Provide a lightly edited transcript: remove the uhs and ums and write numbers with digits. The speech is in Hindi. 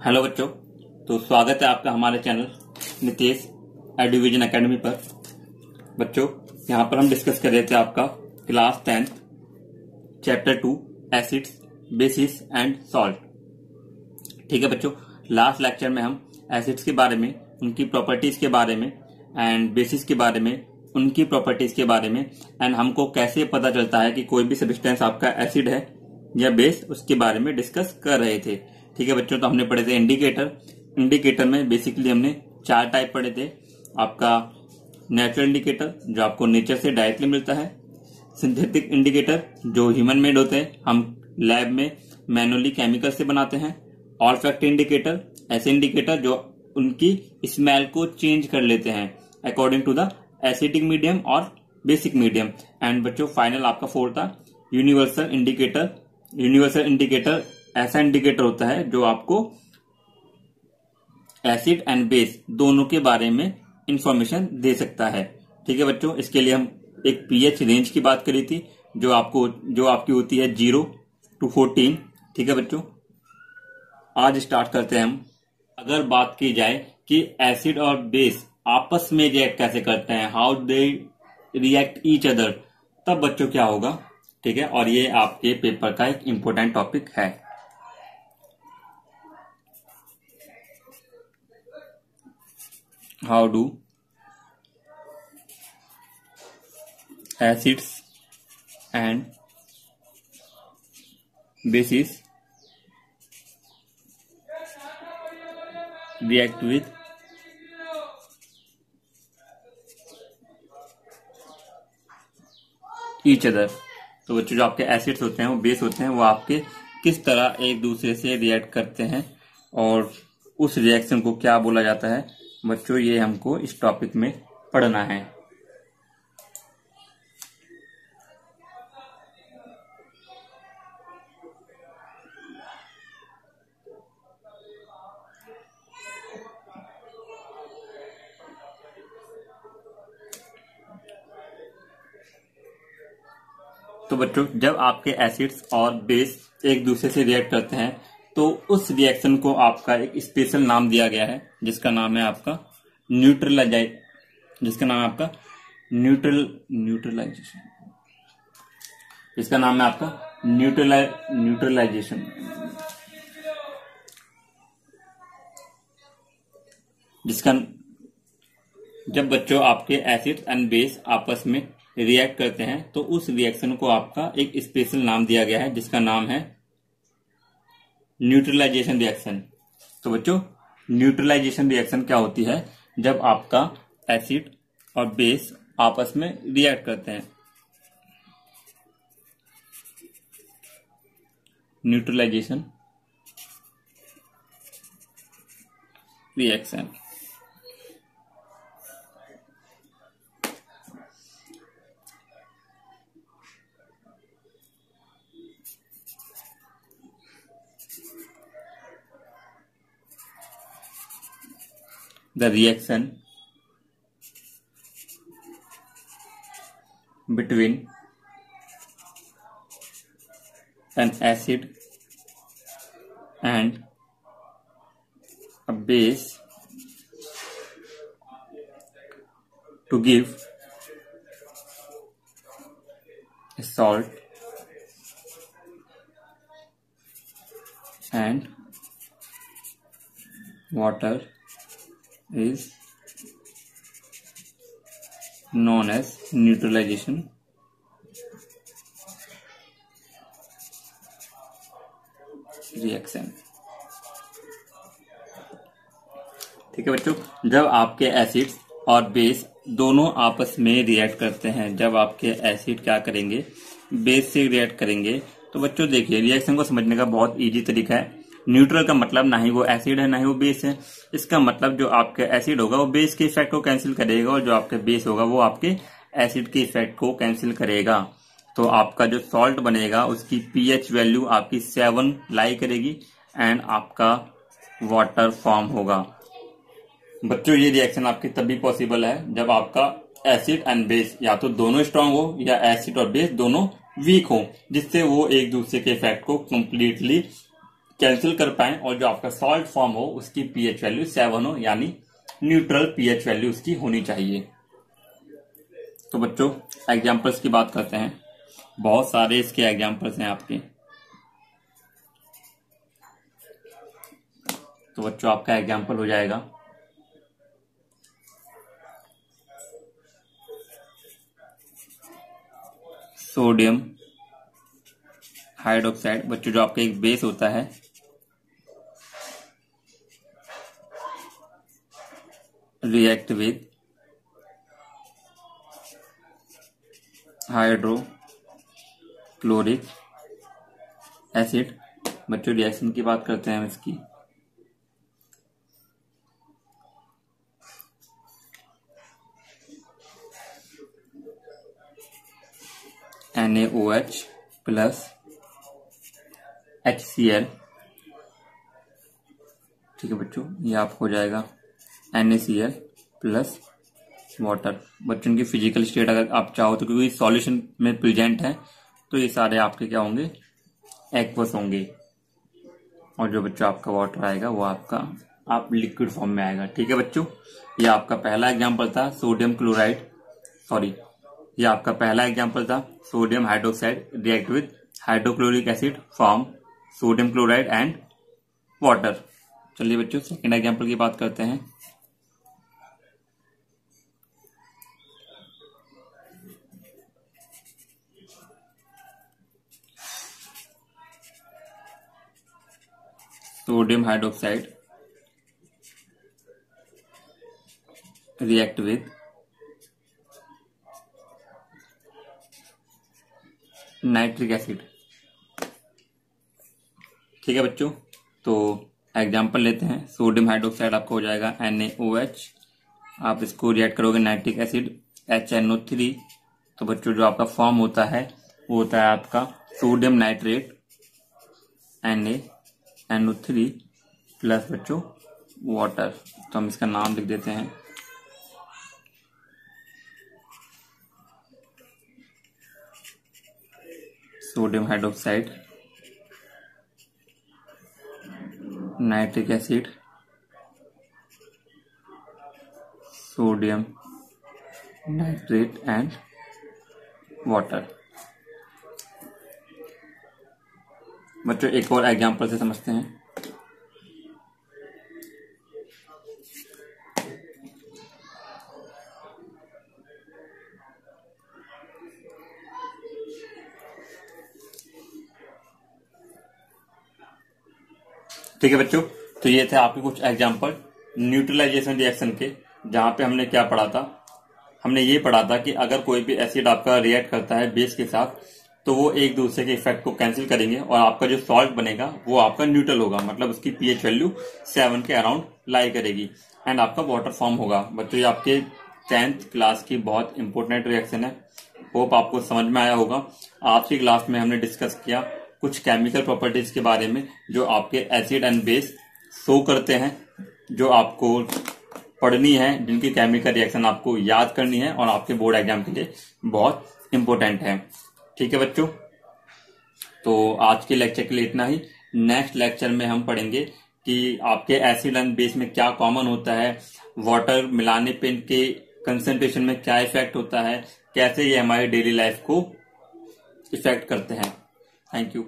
हेलो बच्चों, तो स्वागत है आपका हमारे चैनल नितेश एडुविजन एकेडमी पर। बच्चों, यहाँ पर हम डिस्कस कर रहे थे आपका class 10th chapter 2 acids, basis and salt. ठीक है बच्चों, लास्ट लेक्चर में हम एसिड्स के बारे में, उनकी प्रॉपर्टीज के बारे में एंड बेसिस के बारे में, उनकी प्रॉपर्टीज के बारे में एंड हमको कैसे पता चलता है कि कोई भी सब्सटेंस आपका एसिड है या बेस, उसके बारे में डिस्कस कर रहे थे। ठीक है बच्चों, तो हमने पढ़े थे इंडिकेटर में बेसिकली हमने 4 टाइप पढ़े थे। आपका नेचुरल इंडिकेटर जो आपको नेचर से डायरेक्टली मिलता है, सिंथेटिक इंडिकेटर जो ह्यूमन मेड होते हैं, हम लैब में मैनुअली केमिकल से बनाते हैं। ऑल्फैक्टरी इंडिकेटर ऐसे इंडिकेटर जो उनकी स्मेल को चेंज कर लेते हैं according to the acidic medium और बेसिक मीडियम। एंड बच्चों फाइनल आपका 4 था यूनिवर्सल इंडिकेटर। यूनिवर्सल इंडिकेटर ऐसा इंडिकेटर होता है जो आपको एसिड एंड बेस दोनों के बारे में इंफॉर्मेशन दे सकता है। ठीक है बच्चों, इसके लिए हम एक पीएच रेंज की बात करी थी जो आपकी होती है 0 to 14। ठीक है बच्चों, आज स्टार्ट करते हैं हम। अगर बात की जाए कि एसिड और बेस आपस में रिएक्ट कैसे करते हैं, how they react each other, तब बच्चों क्या होगा। ठीक है, और ये आपके पेपर का एक इंपॉर्टेंट टॉपिक है। How do acids and bases react with each other. तो बच्चों जो आपके एसिड्स होते हैं, वो बेस होते हैं, वो आपके किस तरह एक दूसरे से रिएक्ट करते हैं और उस रिएक्शन को क्या बोला जाता है बच्चों, ये हमको इस टॉपिक में पढ़ना है। तो बच्चों जब आपके एसिड्स और बेस एक दूसरे से रिएक्ट करते हैं तो उस रिएक्शन को आपका एक स्पेशल नाम दिया गया है जिसका नाम है आपका न्यूट्रलाइजेशन। जिसका नाम है आपका न्यूट्रलाइजेशन। जिसका जब बच्चों आपके एसिड एंड बेस आपस में रिएक्ट करते हैं तो उस रिएक्शन को आपका एक स्पेशल नाम दिया गया है जिसका नाम है न्यूट्रलाइजेशन रिएक्शन। तो बच्चों न्यूट्रलाइजेशन रिएक्शन क्या होती है, जब आपका एसिड और बेस आपस में रिएक्ट करते हैं। Neutralisation reaction. The reaction between an acid and a base to give a salt and water is known as neutralization reaction। ठीक है बच्चों, जब आपके एसिड्स और बेस दोनों आपस में रिएक्ट करते हैं, जब आपके एसिड क्या करेंगे, बेस से रिएक्ट करेंगे, तो बच्चों देखिए रिएक्शन को समझने का बहुत इजी तरीका है। न्यूट्रल का मतलब ना ही वो एसिड है ना ही वो बेस है। इसका मतलब जो आपके एसिड होगा वो बेस के इफेक्ट को कैंसिल करेगा और जो आपके बेस होगा वो आपके एसिड के इफेक्ट को कैंसिल करेगा। तो आपका जो सॉल्ट बनेगा उसकी पीएच वैल्यू आपकी 7 लाई करेगी एंड आपका वाटर फॉर्म होगा। बच्चों ये रिएक्शन आपकी तभी पॉसिबल है जब आपका एसिड एंड बेस या तो दोनों स्ट्रांग हो या एसिड और बेस दोनों वीक हो, जिससे वो एक दूसरे के इफेक्ट को कंप्लीटली कैंसिल कर पाए और जो आपका सॉल्ट फॉर्म हो उसकी पीएच वैल्यू 7 हो, यानी न्यूट्रल पीएच वैल्यू उसकी होनी चाहिए। तो बच्चों एग्जाम्पल्स की बात करते हैं। बहुत सारे इसके एग्जाम्पल्स हैं आपके। तो बच्चों आपका एग्जाम्पल हो जाएगा सोडियम हाइड्रोक्साइड। बच्चों जो आपका एक बेस होता है रिएक्ट विद हाइड्रोक्लोरिक एसिड। बच्चों रिएक्शन की बात करते हैं हम इसकी। NaOH plus HCl। ठीक है बच्चों, ये आपको हो जाएगा NaCl प्लस वाटर। बच्चों की फिजिकल स्टेट अगर आप चाहो तो, क्योंकि सॉल्यूशन में प्रेजेंट है तो ये सारे आपके क्या होंगे, एक्वस होंगे। और जो बच्चों आपका वाटर आएगा वो आपका आप लिक्विड फॉर्म में आएगा। ठीक है बच्चों, ये आपका पहला एग्जांपल था सोडियम क्लोराइड, सॉरी ये आपका पहला एग्जांपल था sodium hydroxide react with hydrochloric acid form sodium chloride and water. चलिए बच्चों सेकेंड एग्जांपल की बात करते हैं। Sodium hydroxide react with nitric acid. ठीक है बच्चों, तो एग्जांपल लेते हैं। सोडियम हाइड्रोक्साइड आपका हो जाएगा NaOH, आप इसको रिएक्ट करोगे नाइट्रिक एसिड HNO3। तो बच्चों जो आपका फॉर्म होता है वो होता है आपका सोडियम नाइट्रेट NaNO3 प्लस बच्चों वाटर। तो हम इसका नाम लिख देते हैं sodium hydroxide nitric acid sodium nitrate and water. बच्चों एक और एग्जांपल से समझते हैं। ठीक है बच्चों, तो ये थे आपके कुछ एग्जांपल न्यूट्रलाइजेशन रिएक्शन के, जहां पे हमने क्या पढ़ा था, हमने ये पढ़ा था कि अगर कोई भी एसिड आपका रिएक्ट करता है बेस के साथ तो वो एक दूसरे के इफेक्ट को कैंसिल करेंगे और आपका जो सॉल्ट बनेगा वो आपका न्यूट्रल होगा, मतलब उसकी पीएच वैल्यू 7 के अराउंड लाई करेगी एंड आपका वाटर फॉर्म होगा। बच्चों ये आपके 10th क्लास की बहुत इंपॉर्टेंट रिएक्शन है, होप आपको समझ में आया होगा। आज की क्लास में हमने डिस्कस किया कुछ केमिकल प्रॉपर्टीज के बारे में जो आपके एसिड एंड बेस शो करते हैं, जो आपको पढ़नी है, जिनकी केमिकल रिएक्शन आपको याद करनी है और आपके बोर्ड एग्जाम के लिए बहुत इंपॉर्टेंट है। ठीक है बच्चों, तो आज के लेक्चर के लिए इतना ही। नेक्स्ट लेक्चर में हम पढ़ेंगे कि आपके एसिड एंड बेस में क्या कॉमन होता है, वाटर मिलाने पे इनके कंसंट्रेशन में क्या इफेक्ट होता है, कैसे ये हमारे डेली लाइफ को इफेक्ट करते हैं। Thank you.